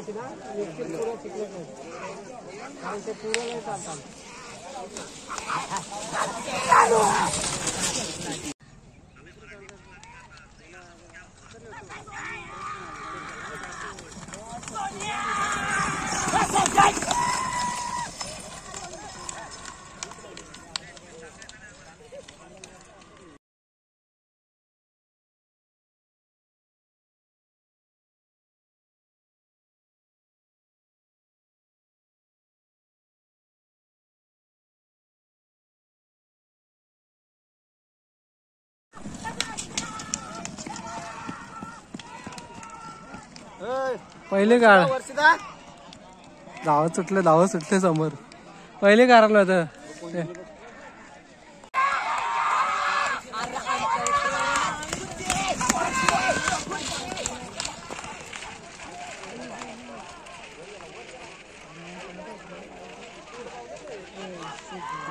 माहिती ना पुरं शिकले नाही कारण ते पुरं नाही चालतात. पहिले काळ धावत सुटले समोर पहिले काढलं होतं.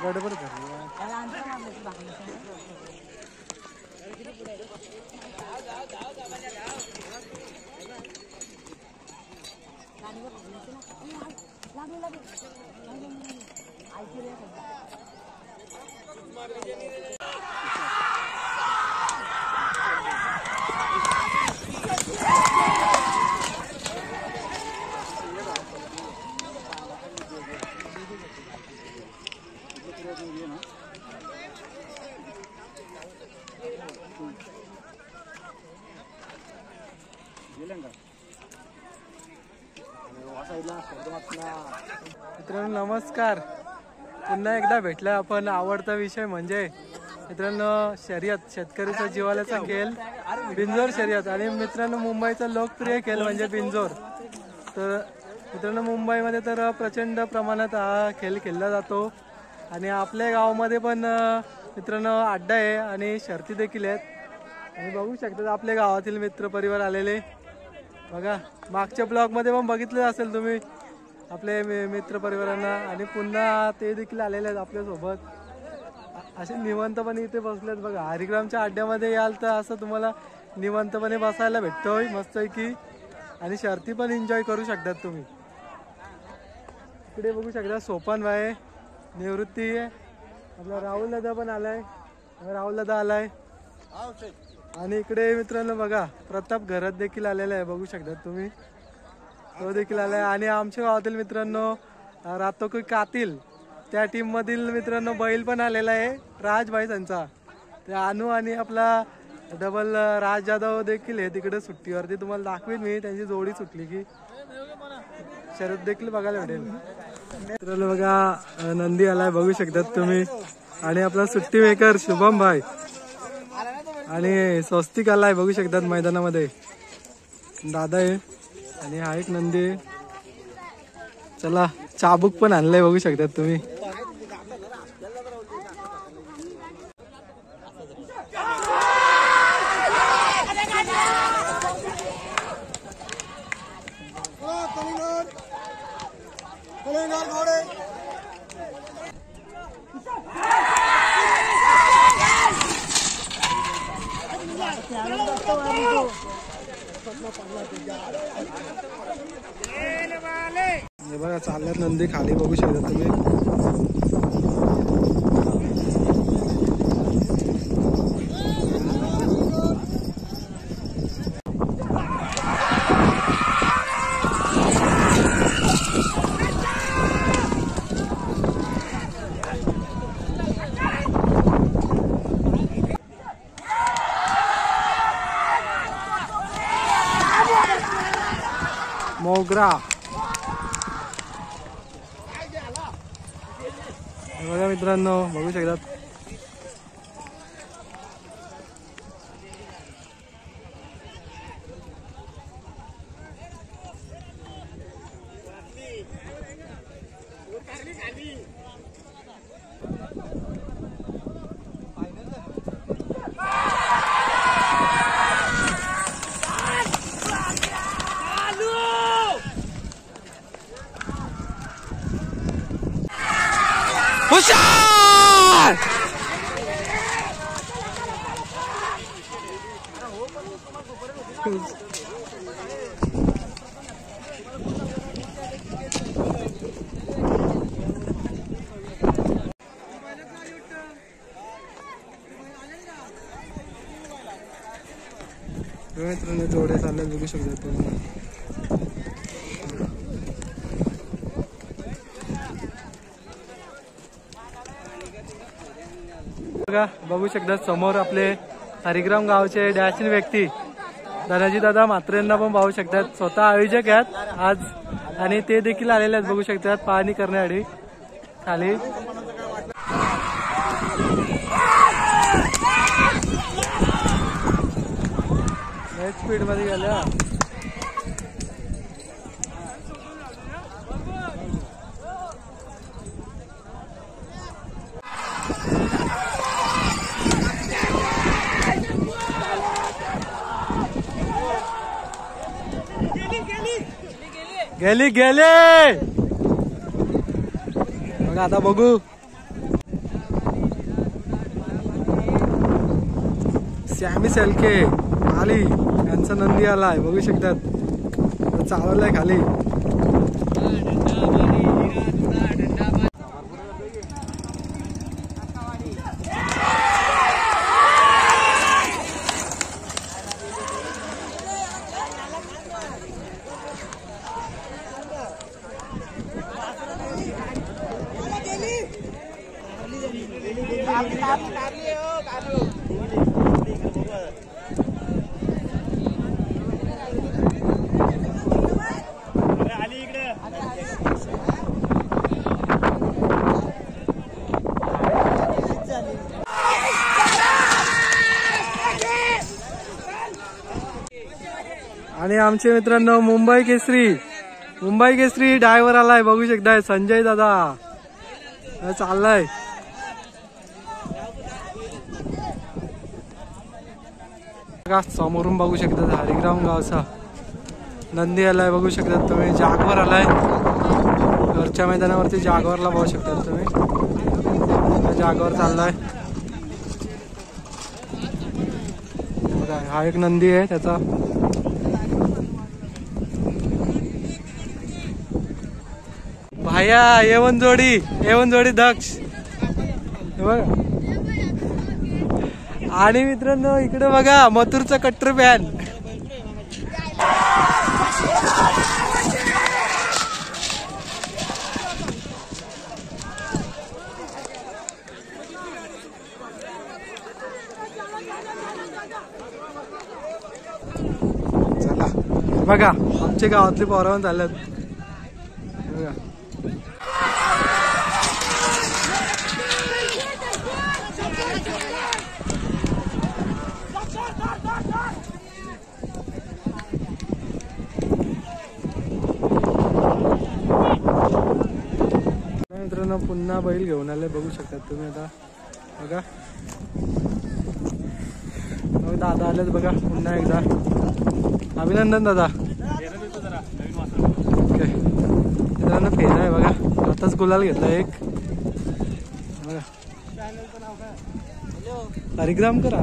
गडबड मित्रांनो नमस्कार. पुन्हा एकदा भेटला आपण. आवडता विषय म्हणजे मित्रांनो शर्यत, शेतकरीचा जिव्हाळ्याचा खेळ बिंजोर शर्यत. आणि मित्रांनो मुंबईचा लोकप्रिय खेळ म्हणजे बिंजोर. तर मित्रांनो मुंबईमध्ये तर प्रचंड प्रमाणात हा खेळ खेळला जातो आणि आपल्या गावामध्ये पण मित्रांनो अड्डा आहे आणि शर्ती देखील आहेत. आणि बघू शकता आपल्या गावातील मित्र परिवार आलेले बघा. मागच्या ब्लॉगमध्ये पण बघितलं असेल तुम्ही आपले मित्र परिवारांना. आणि पुन्हा ते देखील आलेले आहेत आपल्यासोबत. असे निवांतपणे इथे बसलेत बघा. हरिग्रामच्या अड्ड्यामध्ये याल तर असं तुम्हाला निवांतपणे बसायला भेटतोय मस्त की. आणि शर्ती पण एन्जॉय करू शकतात तुम्ही. इकडे बघू शकता सोपान भाई निवृत्ती आहे. आपला राहुल दादा पण आलाय. राहुल दादा आलाय. आणि इकडे मित्रांनो बघा प्रताप घरात देखील आलेला आहे बघू शकता तुम्ही. तो देखील आलाय. आणि आमच्या गावातील मित्रांनो रातोकी कातील त्या टीम मधील मित्रांनो बैल पण आलेला आहे राजभाई त्यांचा. ते अनु आणि आपला डबल राज जाधव देखील आहे तिकडे सुट्टीवरती. तुम्हाला दाखवेन मी त्यांची जोडी सुटली की शर्यत देखील बघायला भेटेल. मित्रांनो बघा नंदी आलाय बघू शकतात तुम्ही. आणि आपला सुट्टी मेकर शुभम भाई आणि स्वस्तिक आलाय बघू शकतात मैदानामध्ये. दादा आहे आणि हा एक नंदी आहे. चला चाबूक पण आणलंय बघू शकतात तुम्ही. हे बघा चालल्यात नंदी खाली बघू शकता तुम्ही. मोगरा बघा मित्रांनो बघू शकतात. हुशार चालले बघू शकता तुम्ही. बघा बघू शकता समोर आपले हरिग्राम गावचे डॅशिंग व्यक्ती धनाजी दादा म्हात्रे यांना पण पाहू शकतात. स्वतः आयोजक आहेत आज आणि ते देखील आलेले आहेत बघू शकतात पाहणी करण्यासाठी खाली. स्पीड मध्ये गेल्या. गेली गेले बघा आता बघू. सॅमी सेल्के खाली यांचा नंदी आलाय बघू शकतात चालवलाय खाली. आणि आमचे मित्रांनो मुंबई केसरी ड्रायव्हर आलाय बघू शकताय संजय दादा चाललाय. समोरून बघू शकता हरिग्राम गावचा नंदी आलाय बघू शकता तुम्ही. जागवार आलाय घरच्या मैदानावरती जागवारला बघू शकता तुम्ही. जागवार चाललाय हा एक नंदी आहे त्याचा. भाया येवन जोडी दक्ष बघा. आणि मित्रांनो इकडे बघा मथुरचा कट्टर फॅन. चला बघा आमच्या गावातली पोरं झाल्यात बघा. मित्रांनो पुन्हा बैल घेऊन आले बघू शकता तुम्ही. आता बघा दादा आलेत बघा पुन्हा एकदा. अभिनंदन दादा. ओके मित्रांनो फेरा आहे बघा आताच गुलाल घेतला एक बघा. हरिग्रामकर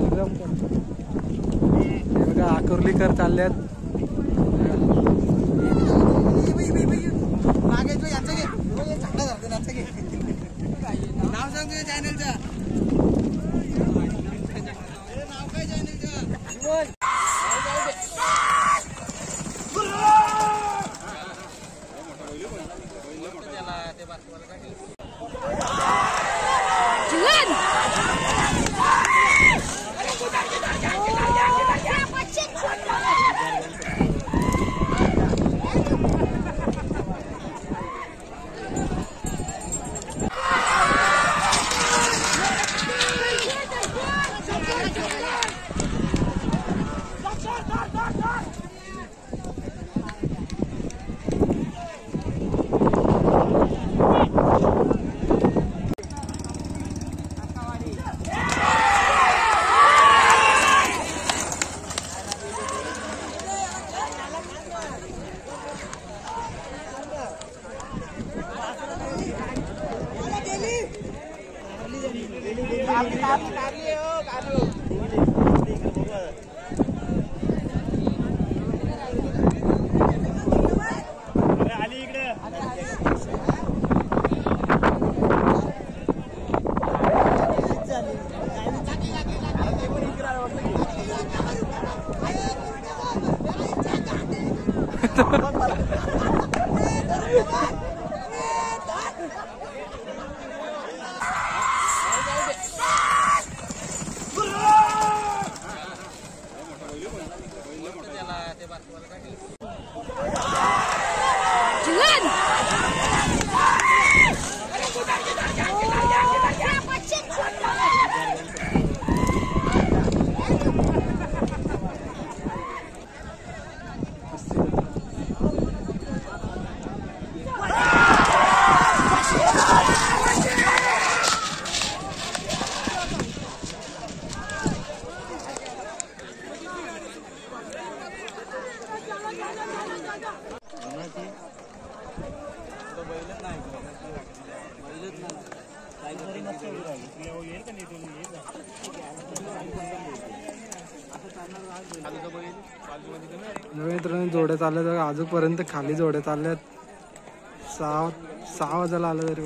बघा आकुर्लीकर चालल्यात. नाव सांग तुझ्या चॅनलचं. मित्रांनो जोड्या चालल्या तर आजूपर्यंत खाली जोड्या चालल्यात. 6 वाजायला आलं तरी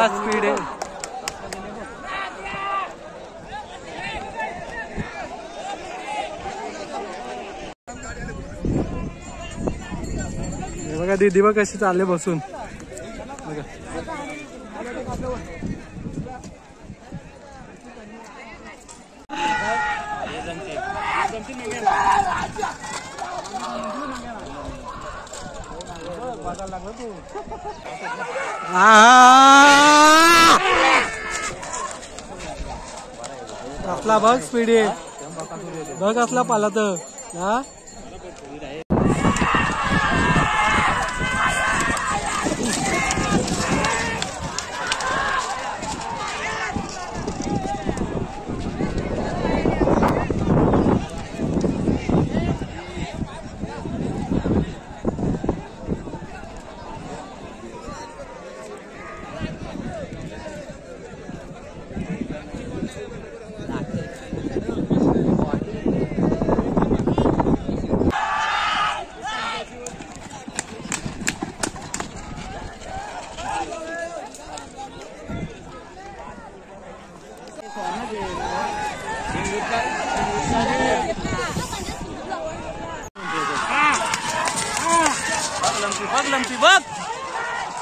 स्पीड आहे. बघा दीदी बघ कशी चालले बसून बघा. असला बघ स्पीड आहे बघ असला पाला तर हा.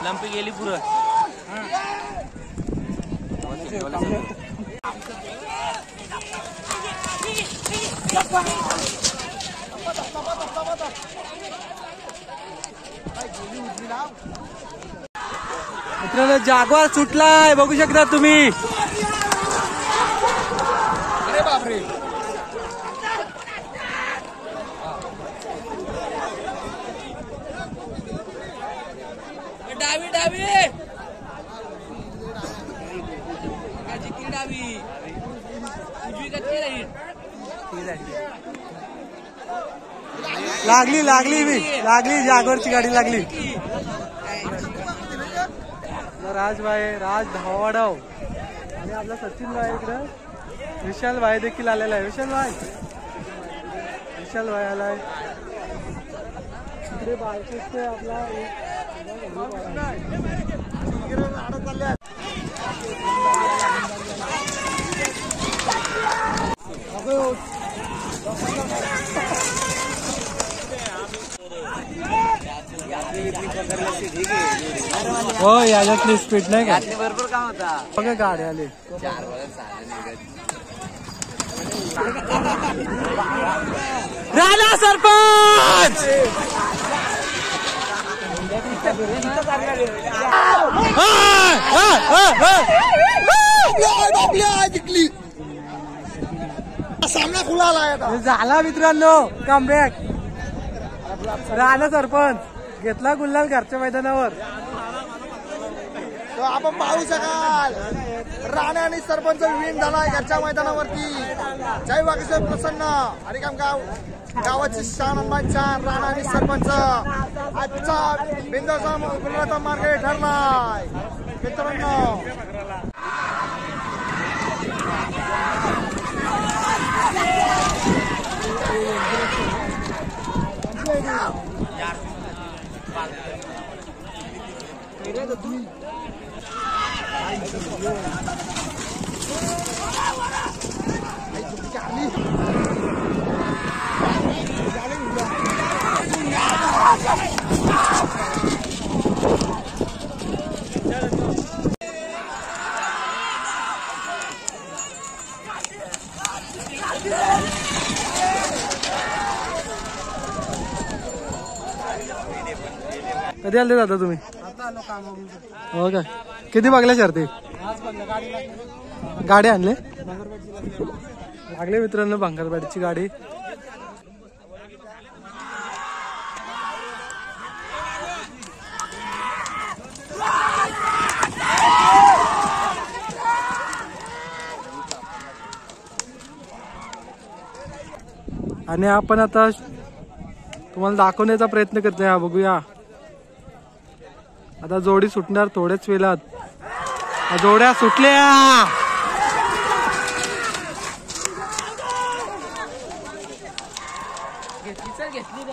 लंपी गेली पुरं. मित्रांनो जागवार सुटलाय बघू शकता तुम्ही. अरे बापरे. डावी डावी डावी उजवी कच्ची राहील. लागली लागली जागवारची गाडी लागली. राज धावाडाव आणि आपला सचिन भाई इकडं. विशाल भाई देखील आलेला आहे. विशाल भाई आलाय इकडे. बालकृष्ण आपला हो याच्यातली स्पीड नाही का बरोबर काम होता. बघा गाडी आली. राणा सरपंच सामना खुला आला झाला मित्रांनो. कमबॅक. राणा सरपंच घेतला गुल्हाल घरच्या मैदानावर. तो आपण पाहू शकाल राणा आणि सरपंच विन झालाय घरच्या मैदानावरती. जय वागेश्वर प्रसन्न आणि गावाची शान राणा आणि सरपंच आजचा बिंदूचा मार्ग ठरलाय मित्रांनो. कधी आले दादा तुम्ही? हो का? किती बघल्या शर्ती? गाडी आणले लागले मित्रांनो भांगरवाडीची गाडी. आणि आपण आता तुम्हाला दाखवण्याचा प्रयत्न करतोय. हा बघूया आता जोडी सुटणार थोड्याच वेळात. जोड्या सुटल्या. घेतली